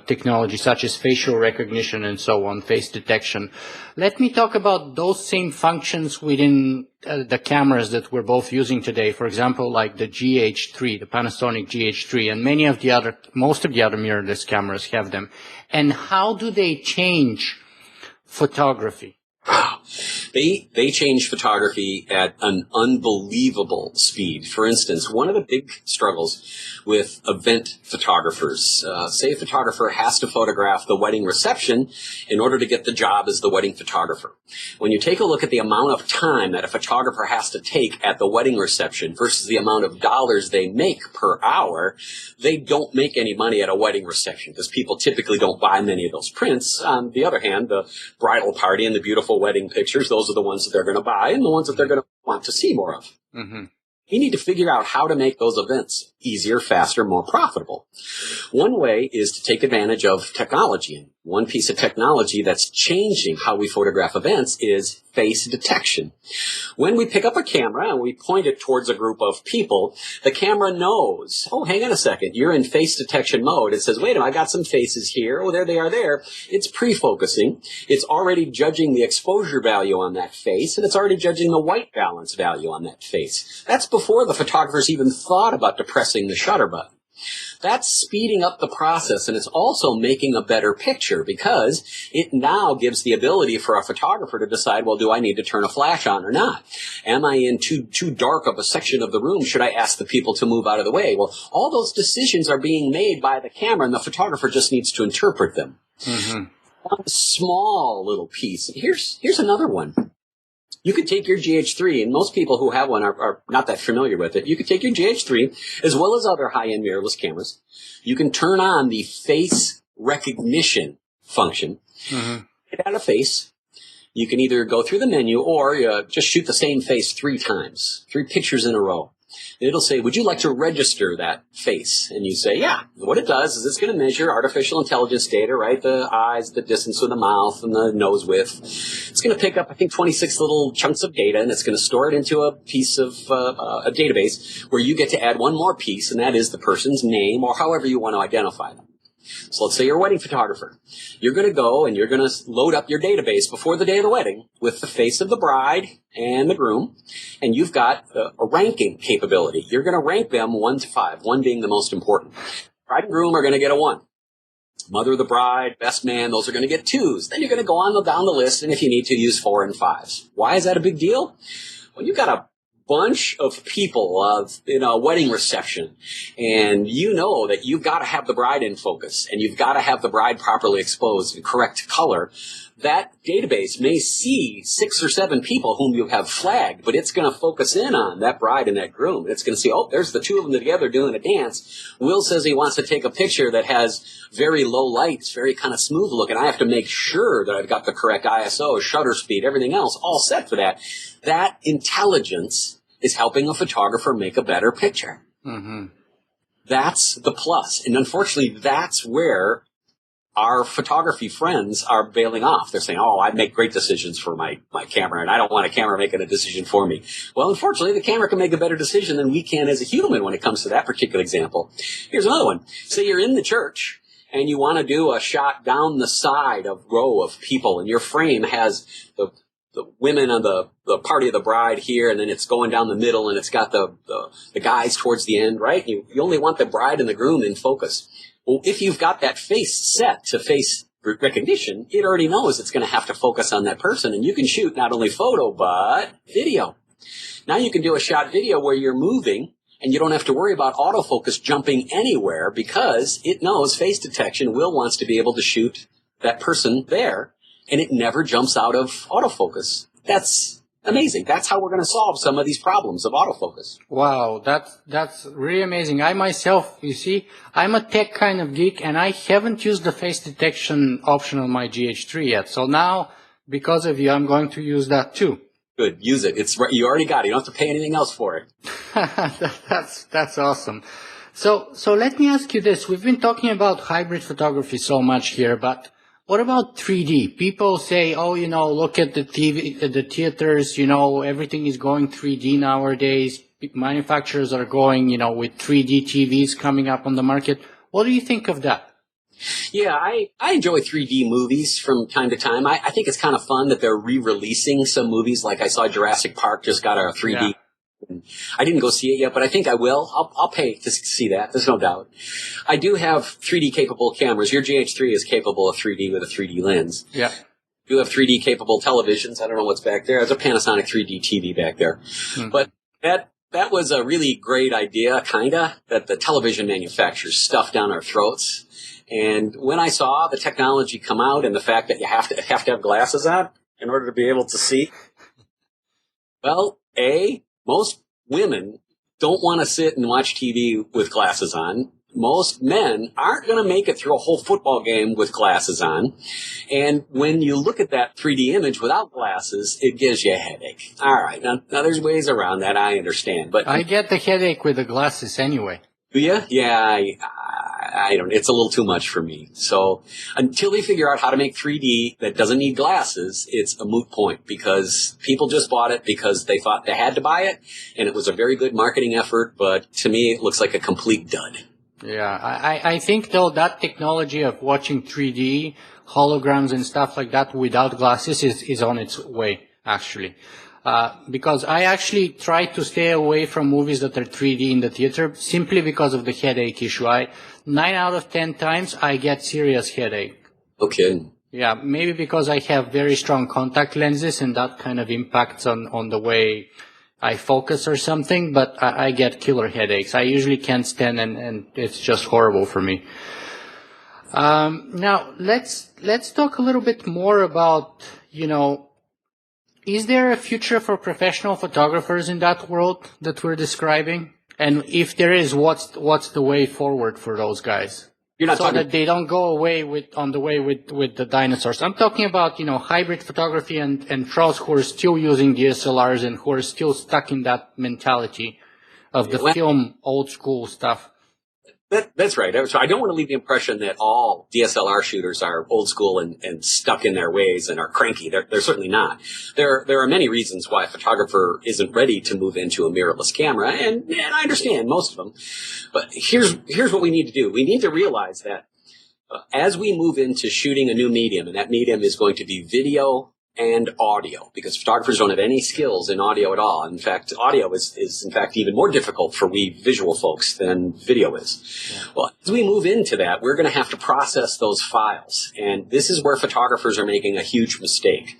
B: technology, such as facial recognition and so on, face detection. Let me talk about those same functions within the cameras that we're both using today. For example, like the GH3, the Panasonic GH3, and most of the other mirrorless cameras have them. And how do they change photography?
C: They change photography at an unbelievable speed. For instance, one of the big struggles with event photographers, say a photographer has to photograph the wedding reception in order to get the job as the wedding photographer. When you take a look at the amount of time that a photographer has to take at the wedding reception versus the amount of dollars they make per hour, they don't make any money at a wedding reception because people typically don't buy many of those prints. On the other hand, the bridal party and the beautiful wedding pictures, those are the ones that they're going to buy and the ones that they're going to want to see more of. Mm-hmm. You need to figure out how to make those events easier, faster, more profitable. One way is to take advantage of technology. And one piece of technology that's changing how we photograph events is face detection. When we pick up a camera and we point it towards a group of people, the camera knows, oh, hang on a second, you're in face detection mode. It says, wait a minute, I got some faces here. Oh, there they are there. It's pre-focusing. It's already judging the exposure value on that face, and it's already judging the white balance value on that face. That's before the photographers even thought about depressing the shutter button. That's speeding up the process, and it's also making a better picture because it now gives the ability for a photographer to decide, well, do I need to turn a flash on or not? Am I in too dark of a section of the room? Should I ask the people to move out of the way? Well, all those decisions are being made by the camera, and the photographer just needs to interpret them. Mm-hmm. One small little piece. Here's another one. You could take your GH3, and most people who have one are not that familiar with it. You could take your GH3, as well as other high-end mirrorless cameras. You can turn on the face recognition function. Mm-hmm. Get out a face. You can either go through the menu or just shoot the same face 3 times, 3 pictures in a row. And it'll say, would you like to register that face? And you say, yeah. What it does is it's going to measure artificial intelligence data, right? The eyes, the distance with the mouth, and the nose width. It's going to pick up, 26 little chunks of data, and it's going to store it into a piece of a database where you get to add one more piece, and that is the person's name or however you want to identify them. So let's say you're a wedding photographer. You're going to go and you're going to load up your database before the day of the wedding with the face of the bride and the groom, and you've got a ranking capability. You're going to rank them 1 to 5, 1 being the most important. Bride and groom are going to get a 1. Mother of the bride, best man, those are going to get 2s. Then you're going to go on down the list, and if you need to, use 4 and 5s. Why is that a big deal? Well, you've got a bunch of people in a wedding reception, and you know that you've got to have the bride in focus, and you've got to have the bride properly exposed in correct color, that database may see 6 or 7 people whom you have flagged, but it's going to focus in on that bride and that groom. It's going to see, oh, there's the two of them together doing a dance. Will says he wants to take a picture that has very low lights, very kind of smooth look, and I have to make sure that I've got the correct ISO, shutter speed, everything else all set for that. That intelligence is helping a photographer make a better picture. Mm-hmm. That's the plus. And unfortunately, that's where our photography friends are bailing off. They're saying, oh, I make great decisions for my camera, and I don't want a camera making a decision for me. Well, unfortunately, the camera can make a better decision than we can as a human when it comes to that particular example. Here's another one. Say you're in the church, and you want to do a shot down the side of row of people, and your frame has the women on the party of the bride here, and then it's going down the middle, and it's got the guys towards the end, right? You only want the bride and the groom in focus. Well, if you've got that face set to face recognition, it already knows it's going to have to focus on that person, and you can shoot not only photo, but video. Now you can do a shot video where you're moving, and you don't have to worry about autofocus jumping anywhere because it knows face detection. Will wants to be able to shoot that person there, and it never jumps out of autofocus. That's amazing. That's how we're going to solve some of these problems of autofocus.
B: Wow, that's really amazing. I myself, you see, I'm a tech kind of geek, and I haven't used the face detection option on my GH3 yet. So now, because of you, I'm going to use that too.
C: Good, use it. It's you already got it. You don't have to pay anything else for it.
B: That's awesome. So let me ask you this. We've been talking about hybrid photography so much here, but what about 3D? People say, oh, look at the TV, the theaters, everything is going 3D nowadays. Manufacturers are going, with 3D TVs coming up on the market. What do you think of that?
C: Yeah, I enjoy 3D movies from time to time. I think it's kind of fun that they're re-releasing some movies. Like I saw Jurassic Park just got a 3D. Yeah. I didn't go see it yet, but I think I will. I'll pay to see that. There's no doubt. I do have 3D capable cameras. Your GH3 is capable of 3D with a 3D lens.
B: Yeah.
C: You have 3D capable televisions. I don't know what's back there. There's a Panasonic 3D TV back there. But that was a really great idea, kinda, that the television manufacturers stuffed down our throats. And when I saw the technology come out and the fact that you have to have glasses on in order to be able to see, well, most women don't want to sit and watch TV with glasses on. Most men aren't going to make it through a whole football game with glasses on. And when you look at that 3D image without glasses, it gives you a headache. All right. Now there's ways around that. I understand. But
B: I get the headache with the glasses anyway.
C: Do you? Yeah, I don't. It's a little too much for me. So until they figure out how to make 3D that doesn't need glasses, it's a moot point because people just bought it because they thought they had to buy it, and it was a very good marketing effort. But to me, it looks like a complete dud.
B: Yeah, I think though that technology of watching 3D holograms and stuff like that without glasses is on its way actually. Because I actually try to stay away from movies that are 3D in the theater simply because of the headache issue. 9 out of 10 times I get serious headache.
C: Okay.
B: Yeah, maybe because I have very strong contact lenses and that kind of impacts on the way I focus or something, but I get killer headaches. I usually can't stand and it's just horrible for me. Now let's talk a little bit more about, is there a future for professional photographers in that world that we're describing? And if there is, what's the way forward for those guys?
C: You're not
B: so
C: talking
B: that they don't go away with the dinosaurs. I'm talking about, hybrid photography and pros who are still using DSLRs and who are still stuck in that mentality of the film old school stuff.
C: That's right. So I don't want to leave the impression that all DSLR shooters are old school and stuck in their ways and are cranky. They're certainly not. There are many reasons why a photographer isn't ready to move into a mirrorless camera, and I understand most of them. But here's what we need to do. We need to realize that as we move into shooting a new medium, and that medium is going to be video and audio, because photographers don't have any skills in audio at all. In fact, audio is in fact even more difficult for we visual folks than video is. Yeah. Well, as we move into that, we're going to have to process those files. And this is where photographers are making a huge mistake.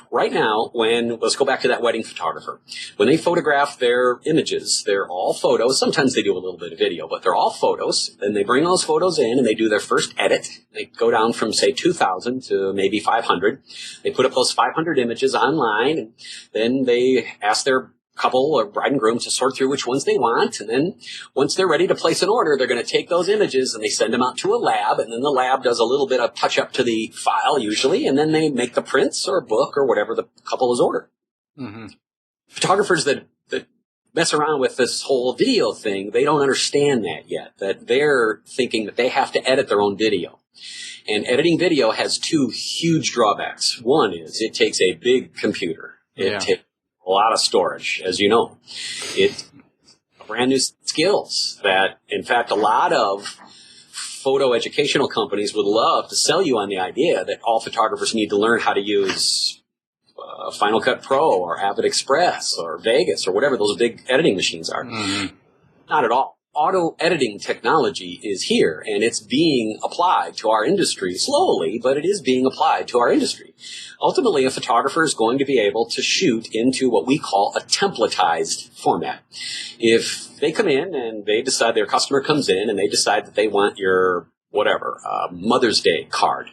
C: Right now, let's go back to that wedding photographer. When they photograph their images, they're all photos. Sometimes they do a little bit of video, but they're all photos. Then they bring those photos in and they do their first edit. They go down from, say, 2,000 to maybe 500. They put up those 500 images online, and then they ask their couple or bride and groom to sort through which ones they want. And then once they're ready to place an order, they're going to take those images and they send them out to a lab. And then the lab does a little bit of touch up to the file usually. And then they make the prints or book or whatever the couple has ordered. Mm-hmm. Photographers that mess around with this whole video thing, they don't understand that yet, that they're thinking that they have to edit their own video. And editing video has two huge drawbacks. One is it takes a big computer. It takes a lot of storage, as you know. It's brand new skills that, in fact, a lot of photo educational companies would love to sell you on the idea that all photographers need to learn how to use Final Cut Pro or Avid Express or Vegas or whatever those big editing machines are. Mm-hmm. Not at all. Auto editing technology is here, and it's being applied to our industry slowly, but it is being applied to our industry. Ultimately, a photographer is going to be able to shoot into what we call a templatized format. If they come in and they decide, their customer comes in and they decide that they want your whatever Mother's Day card,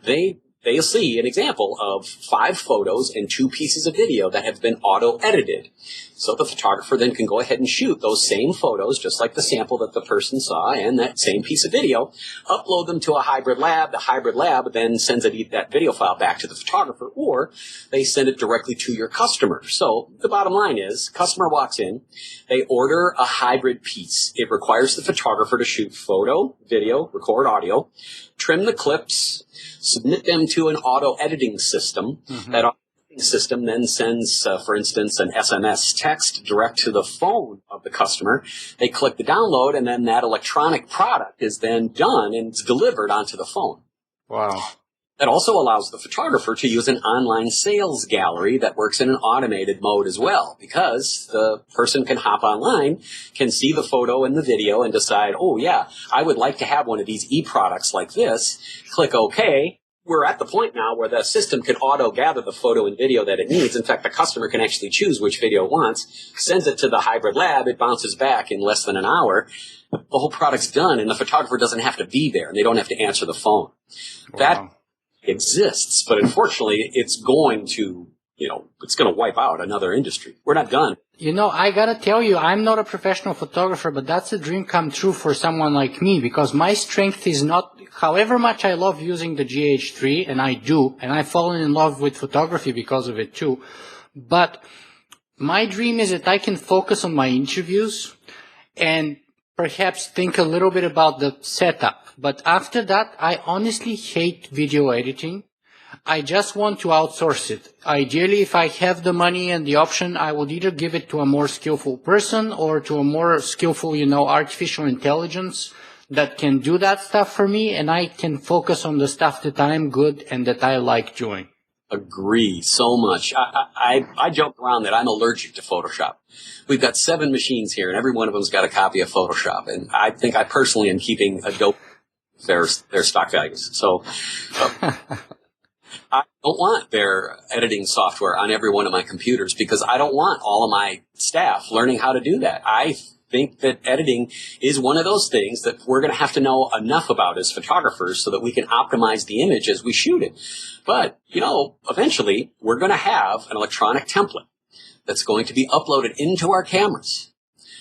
C: they'll see an example of 5 photos and 2 pieces of video that have been auto-edited. So the photographer then can go ahead and shoot those same photos, just like the sample that the person saw, and that same piece of video, upload them to a hybrid lab. The hybrid lab then sends that video file back to the photographer, or they send it directly to your customer. So the bottom line is, customer walks in, they order a hybrid piece. It requires the photographer to shoot photo, video, record audio, trim the clips, submit them to an auto-editing system. Mm-hmm. That system then sends, for instance, an SMS text direct to the phone of the customer. They click the download, and then that electronic product is then done and it's delivered onto the phone.
B: Wow.
C: That also allows the photographer to use an online sales gallery that works in an automated mode as well, because the person can hop online, can see the photo and the video and decide, oh yeah, I would like to have one of these e-products like this. Click OK. We're at the point now where the system can auto-gather the photo and video that it needs. In fact, the customer can actually choose which video it wants, sends it to the hybrid lab, it bounces back in less than an hour. The whole product's done, and the photographer doesn't have to be there, and they don't have to answer the phone. Wow. That exists, but unfortunately, it's going to wipe out another industry. We're not done.
B: I gotta tell you, I'm not a professional photographer, but that's a dream come true for someone like me, because my strength is not, however much I love using the GH3, and I do, and I've fallen in love with photography because of it too, but my dream is that I can focus on my interviews and perhaps think a little bit about the setup. But after that, I honestly hate video editing. I just want to outsource it. Ideally, if I have the money and the option, I would either give it to a more skillful person or to a more skillful, artificial intelligence that can do that stuff for me, and I can focus on the stuff that I'm good and that I like doing.
C: Agree so much. I joke around that I'm allergic to Photoshop. We've got 7 machines here, and every one of them's got a copy of Photoshop, and I think I personally am keeping Adobe their stock values. So I don't want their editing software on every one of my computers, because I don't want all of my staff learning how to do that. I think that editing is one of those things that we're going to have to know enough about as photographers so that we can optimize the image as we shoot it. But, eventually we're going to have an electronic template that's going to be uploaded into our cameras.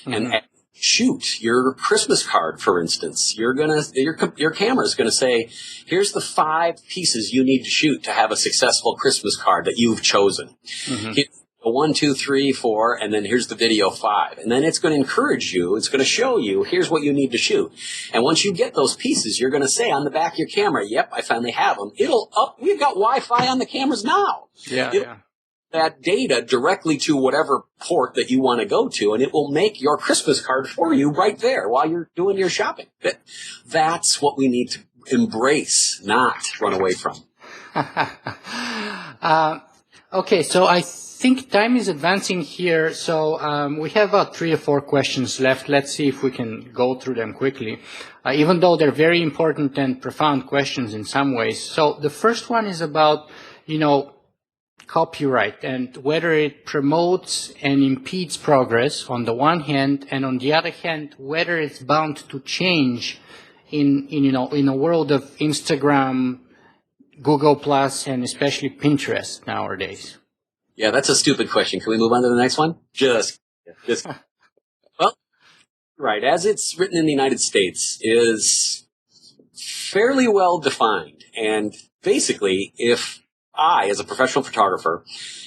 C: Mm-hmm. And shoot your Christmas card, for instance. Your camera is going to say, here's the 5 pieces you need to shoot to have a successful Christmas card that you've chosen. Mm-hmm. Here's the 1, 2, 3, 4, and then here's the video 5. And then it's going to encourage you. It's going to show you, here's what you need to shoot. And once you get those pieces, you're going to say on the back of your camera, yep, I finally have them. We've got Wi-Fi on the cameras now.
B: Yeah.
C: That data directly to whatever port that you want to go to, and it will make your Christmas card for you right there while you're doing your shopping. That's what we need to embrace, not run away from.
B: Okay, so I think time is advancing here. So we have about 3 or 4 questions left. Let's see if we can go through them quickly, even though they're very important and profound questions in some ways. So the first one is about, copyright and whether it promotes and impedes progress on the one hand, and on the other hand, whether it's bound to change in a world of Instagram, Google Plus, and especially Pinterest nowadays.
C: Yeah, that's a stupid question. Can we move on to the next one? Just. Well, right. As it's written in the United States is fairly well defined. And basically, if I, as a professional photographer,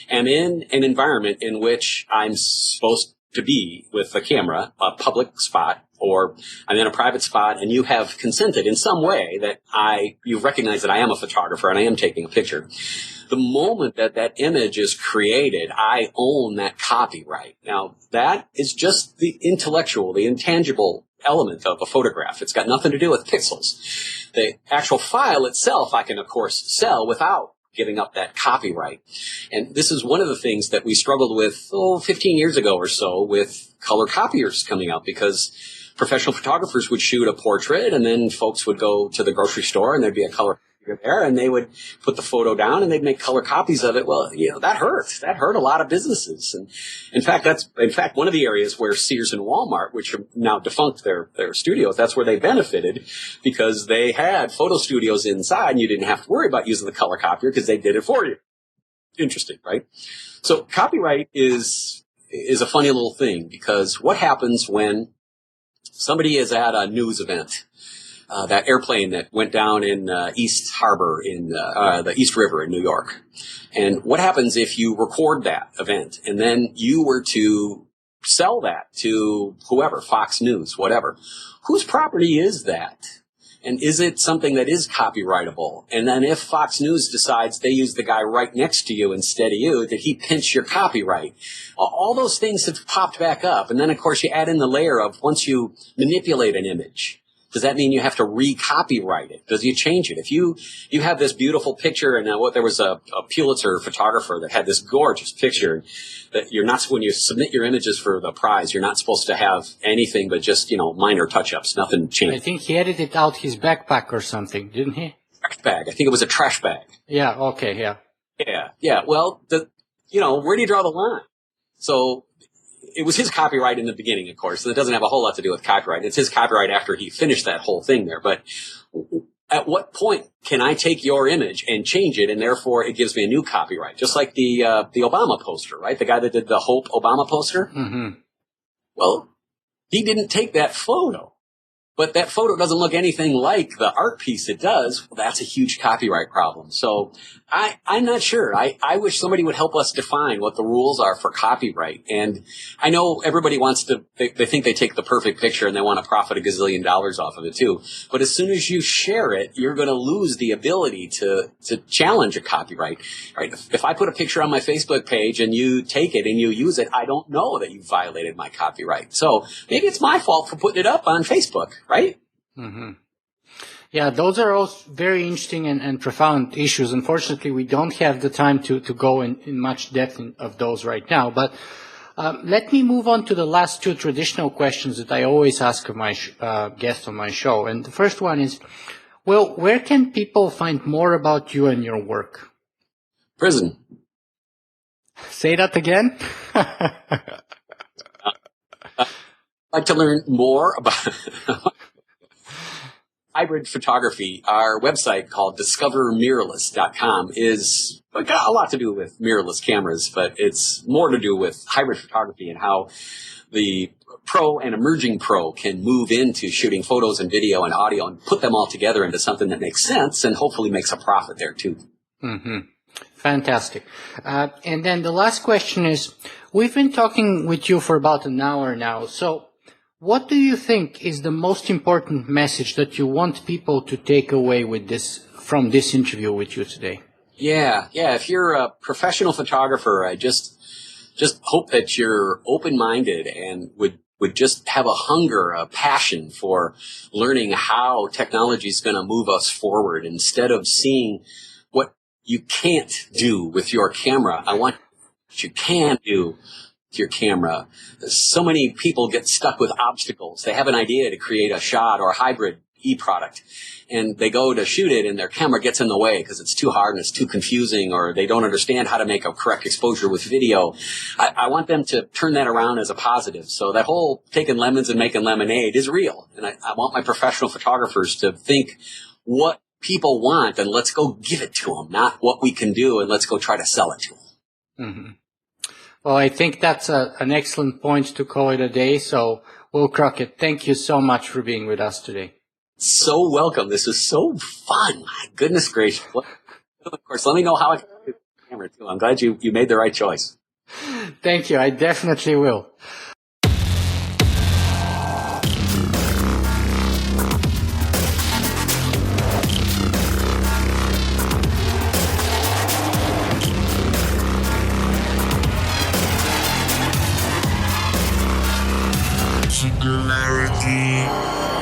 C: am in an environment in which I'm supposed to be with a camera, a public spot, or I'm in a private spot, and you have consented in some way that you recognize that I am a photographer and I am taking a picture. The moment that that image is created, I own that copyright. Now, that is just the intellectual, the intangible element of a photograph. It's got nothing to do with pixels. The actual file itself, I can, of course, sell without giving up that copyright. And this is one of the things that we struggled with 15 years ago or so with color copiers coming out, because professional photographers would shoot a portrait and then folks would go to the grocery store and there'd be a color copier there and they would put the photo down and they'd make color copies of it. Well, that hurt. That hurt a lot of businesses. And in fact, one of the areas where Sears and Walmart, which are now defunct their studios, that's where they benefited, because they had photo studios inside and you didn't have to worry about using the color copier because they did it for you. Interesting, right? So copyright is a funny little thing, because what happens when somebody is at a news event, that airplane that went down in East Harbor in the East River in New York. And what happens if you record that event and then you were to sell that to whoever, Fox News, whatever? Whose property is that? And is it something that is copyrightable? And then if Fox News decides they use the guy right next to you instead of you, did he pinch your copyright? All those things have popped back up. And then, of course, you add in the layer of once you manipulate an image, does that mean you have to re-copyright it? Does you change it? If you have this beautiful picture, and there was a Pulitzer photographer that had this gorgeous picture that when you submit your images for the prize, you're not supposed to have anything but just, minor touch-ups, nothing changed.
B: I think he edited out his backpack or something, didn't he?
C: Trash bag. I think it was a trash bag.
B: Yeah, okay, yeah.
C: Yeah. Well, where do you draw the line? So it was his copyright in the beginning, of course, and it doesn't have a whole lot to do with copyright. It's his copyright after he finished that whole thing there. But at what point can I take your image and change it, and therefore it gives me a new copyright? Just like the Obama poster, right? The guy that did the Hope Obama poster.
B: Mm-hmm.
C: Well, he didn't take that photo, but that photo doesn't look anything like the art piece it does. Well, that's a huge copyright problem. So I'm not sure. I wish somebody would help us define what the rules are for copyright. And I know everybody they think they take the perfect picture and they want to profit $1 gazillion off of it too. But as soon as you share it, you're going to lose the ability to challenge a copyright. Right? If I put a picture on my Facebook page and you take it and you use it, I don't know that you violated my copyright. So maybe it's my fault for putting it up on Facebook, right?
B: Mm-hmm. Yeah, those are all very interesting and profound issues. Unfortunately, we don't have the time to go in much depth of those right now. But let me move on to the last 2 traditional questions that I always ask of my guests on my show. And the first one is, where can people find more about you and your work?
C: Prison.
B: Say that again?
C: I'd like to learn more about hybrid photography. Our website called discovermirrorless.com is got a lot to do with mirrorless cameras, but it's more to do with hybrid photography and how the pro and emerging pro can move into shooting photos and video and audio and put them all together into something that makes sense and hopefully makes a profit there too.
B: Mm-hmm. Fantastic. And then the last question is, we've been talking with you for about an hour now. So what do you think is the most important message that you want people to take away from this interview with you today? Yeah. If you're a professional photographer, I just hope that you're open-minded and would just have a hunger, a passion for learning how technology is going to move us forward instead of seeing what
C: you can't do with your camera. I want what you can do with your camera. So many people get stuck with obstacles. They have an idea to create a shot or a hybrid e-product, and they go to shoot it and their camera gets in the way because it's too hard and it's too confusing, or they don't understand how to make a correct exposure with video. I want them to turn that around as a positive. So that whole taking lemons and making lemonade is real. And I want my professional photographers to think what people want and let's go give it to them, not what we can do and let's go try to sell it to them.
B: Mm-hmm. Well, I think that's an excellent point to call it a day. So, Will Crockett, thank you so much for being with us today.
C: So welcome. This is so fun. My goodness gracious. Of course, let me know how I can do the camera too. I'm glad you made the right choice.
B: Thank you. I definitely will.
A: Singularity.